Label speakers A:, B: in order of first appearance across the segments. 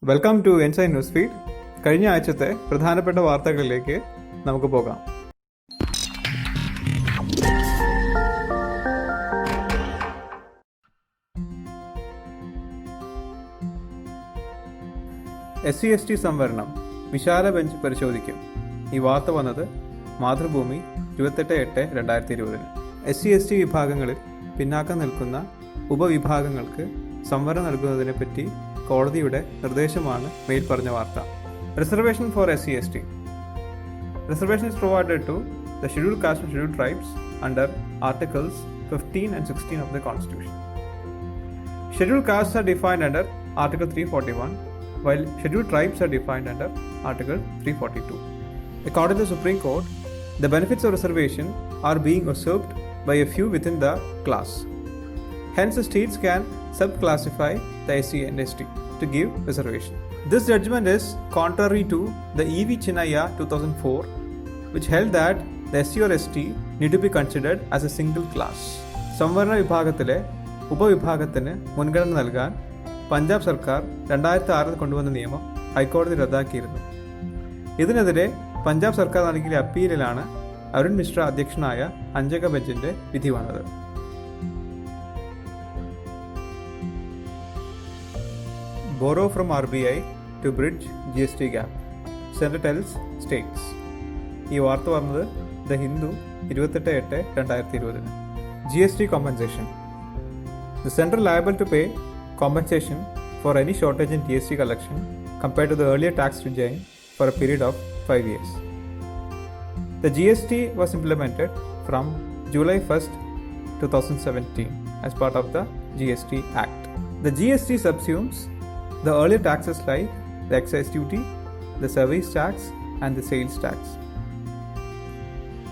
A: Welcome to Ensign news feed. കഴിഞ്ഞ ആഴ്ചത്തെ പ്രധാനപ്പെട്ട വാർത്തകളിലേക്ക് നമുക്ക് പോകാം. SC/ST സംവരണം വിശാല ബെഞ്ച് പരിശോധിക്കും. ഈ വാർത്ത വന്നത് മാതൃഭൂമി 28/8/2020. SC/ST വിഭാഗങ്ങളിൽ പിന്നാക്കം നിൽക്കുന്ന ഉപവിഭാഗങ്ങൾക്ക് സംവരണം നൽകുന്നതിനെപ്പറ്റി കോടതിയുടെ നിർദ്ദേശമാണ് മേൽ പറഞ്ഞ വാർത്ത. Reservation four SC/ST. Reservation is provided to the scheduled caste and scheduled tribes under Articles 15 and 16 of the Constitution. Scheduled castes are defined under Article 341, while scheduled tribes are defined under Article 342. According to the Supreme Court, the benefits of reservation are being usurped by a few within the class. Hence, the states can subclassify the SC and ST to give reservation. This judgment is contrary to the E.V. Chinnaiah 2004, which held that the SC or ST need to be considered as a single class. സംവരണ വിഭാഗത്തിലെ ഉപവിഭാഗത്തിന് മുൻഗണന നൽകാൻ പഞ്ചാബ് സർക്കാർ 2006 കൊണ്ടുവന്ന നിയമം ഹൈക്കോടതി റദ്ദാക്കിയിരുന്നു. ഇതിനെതിരെ പഞ്ചാബ് സർക്കാർ നൽകിയ അപ്പീലിലാണ് അരുൺ മിശ്ര അധ്യക്ഷനായ അഞ്ചംഗ ബെഞ്ചിന്റെ വിധി വന്നത്. Borrow from RBI to bridge GST gap. Center tells states. ഈ വാർത്ത വന്നത് the Hindu 28/8/2020. GST compensation. The center liable to pay compensation for any shortage in GST collection compared to the earlier tax regime for a period of 5 years. The GST was implemented from July 1st, 2017 as part of the GST Act. The GST subsumes the earlier taxes like the excise duty, the service tax, and the sales tax.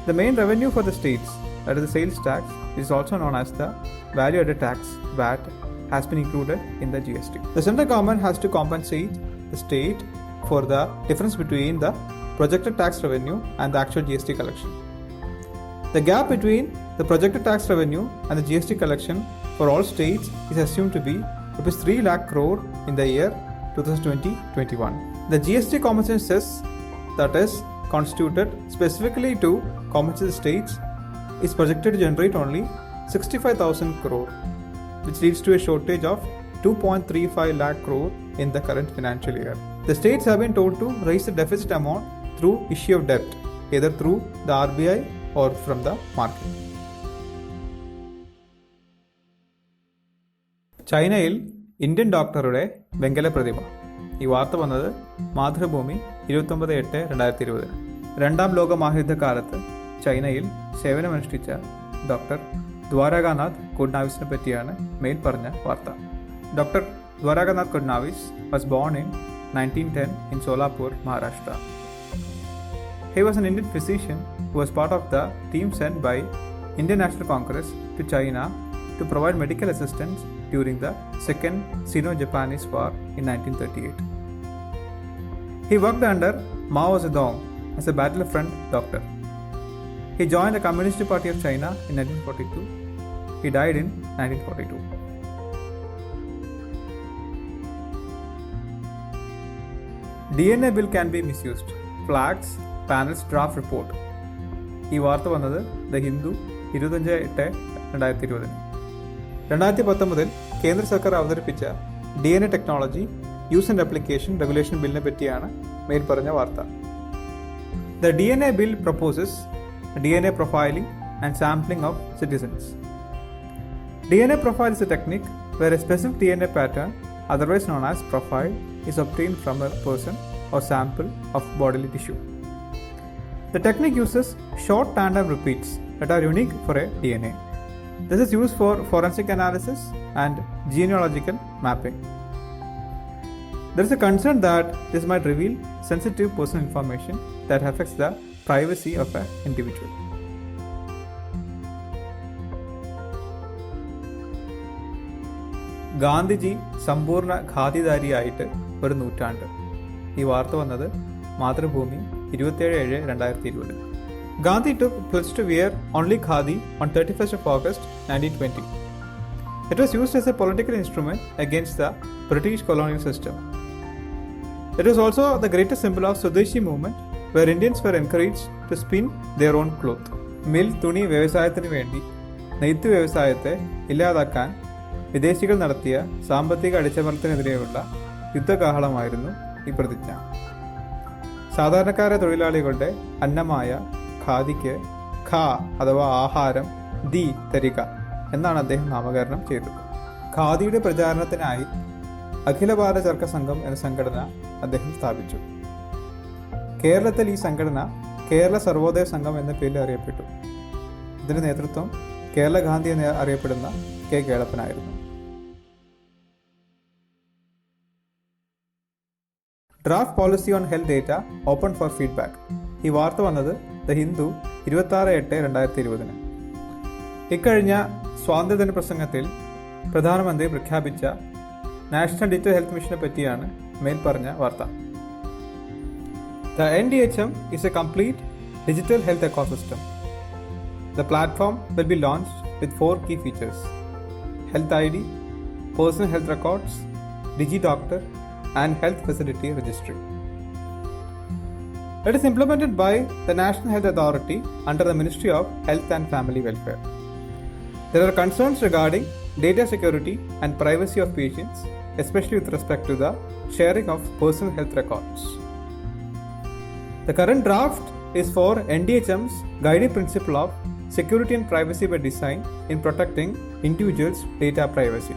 A: The main revenue for the states, that is the sales tax, is also known as the value added tax, VAT, has been included in the GST. The central government has to compensate the state for the difference between the projected tax revenue and the actual GST collection. The gap between the projected tax revenue and the GST collection for all states is assumed to be Rs 3 lakh crore in the year 2020-21. The GST compensation cess, that is constituted specifically to compensate states, is projected to generate only 65,000 crore, which leads to a shortage of 2.35 lakh crore in the current financial year. The states have been told to raise the deficit amount through issue of debt, either through the RBI or from the market. ചൈനയിൽ Indian ഡോക്ടറുടെ വെങ്കല പ്രതിമ. ഈ വാർത്ത വന്നത് മാതൃഭൂമി 29/8/2020. രണ്ടാം ലോക മഹായുദ്ധകാലത്ത് ചൈനയിൽ സേവനമനുഷ്ഠിച്ച ഡോക്ടർ ദ്വാരകാനാഥ് കൊഡ്നാവിസിനെ പറ്റിയാണ് മേൽ പറഞ്ഞ വാർത്ത. Doctor Dwarkanath Kotnis was born in 1910 in Solapur, Maharashtra. He was an Indian physician who was part of the team sent by Indian National Congress to China to provide medical assistance during the Second Sino-Japanese War in 1938. He worked under Mao Zedong as a battlefront doctor. He joined the Communist Party of China in 1942. He died in 1942. DNA bill can be misused. Flags panels draft report. ഈ വാർത്ത വന്നത് the Hindu 25/8/2020. 2019 കേന്ദ്ര സർക്കാർ അവതരിപ്പിച്ച DNA technology use and application regulation ബില്ലിനെ പറ്റിയാണ് മേൽ പറഞ്ഞ വാർത്ത. The DNA bill proposes DNA profiling and sampling of citizens. DNA profile is a technique where a specific DNA pattern, otherwise known as profile, is obtained from a person or sample of bodily tissue. The technique uses short tandem repeats that are unique for a DNA. This is used for forensic analysis and genealogical mapping. There is a concern that this might reveal sensitive personal information that affects the privacy of an individual. Gandhiji സമ്പൂർണ്ണ ഖാദിധാരിയായിട്ട് ഒരു നൂറ്റാണ്ട്. ഈ വാർത്ത വന്നത് Mathrubhumi 27/7/2020. Gandhi took pledge to wear only khadi on 31st of August 1920. It was used as a political instrument against the British colonial system. It is also the greatest symbol of Swadeshi movement, where Indians were encouraged to spin their own cloth. Mill തുണി വ്യവസായത്തിന് വേണ്ടി നെയ്ത്ത് വ്യവസായത്തെ ഇല്ലാതാക്കാൻ വിദേശികൾ നടത്തിയ സാമ്പത്തിക അടിച്ചമർത്തലിനെതിരെയുള്ള യുദ്ധകാഹളമായിരുന്നു ഈ പ്രതിജ്ഞ. സാധാരണക്കാരായ തൊഴിലാളികളുടെ അന്നമായ ഖാദിക്ക് ഖ അഥവാ ആഹാരം, ദി തരിക എന്നാണ് അദ്ദേഹം നാമകരണം ചെയ്തത്. ഖാദിയുടെ പ്രചാരണത്തിനായി അഖില ഭാരത ചർക്ക സംഘം എന്ന സംഘടന അദ്ദേഹം സ്ഥാപിച്ചു. കേരളത്തിൽ ഈ സംഘടന കേരള സർവോദയ സംഘം എന്ന പേരിൽ അറിയപ്പെട്ടു. ഇതിന്റെ നേതൃത്വം കേരള ഗാന്ധി എന്ന് അറിയപ്പെടുന്ന കെ കേളപ്പനായിരുന്നു. Draft policy on health data open for feedback. ഈ വാർത്ത വന്നത് ദ ഹിന്ദു 26/8/2020. ഇക്കഴിഞ്ഞ സ്വാതന്ത്ര്യദിന പ്രസംഗത്തിൽ പ്രധാനമന്ത്രി പ്രഖ്യാപിച്ച നാഷണൽ ഡിജിറ്റൽ ഹെൽത്ത് മിഷനെ പറ്റിയാണ് മേൽപ്പറഞ്ഞ വാർത്ത. The NDHM is a complete digital health ecosystem. The platform will be launched with 4 key features: Health ID, Personal Health Records, DigiDoctor, and Health Facility Registry. It is implemented by the National Health Authority under the Ministry of Health and Family Welfare. There are concerns regarding data security and privacy of patients, especially with respect to the sharing of personal health records. The current draft is for NDHM's guiding principle of security and privacy by design in protecting individuals' data privacy.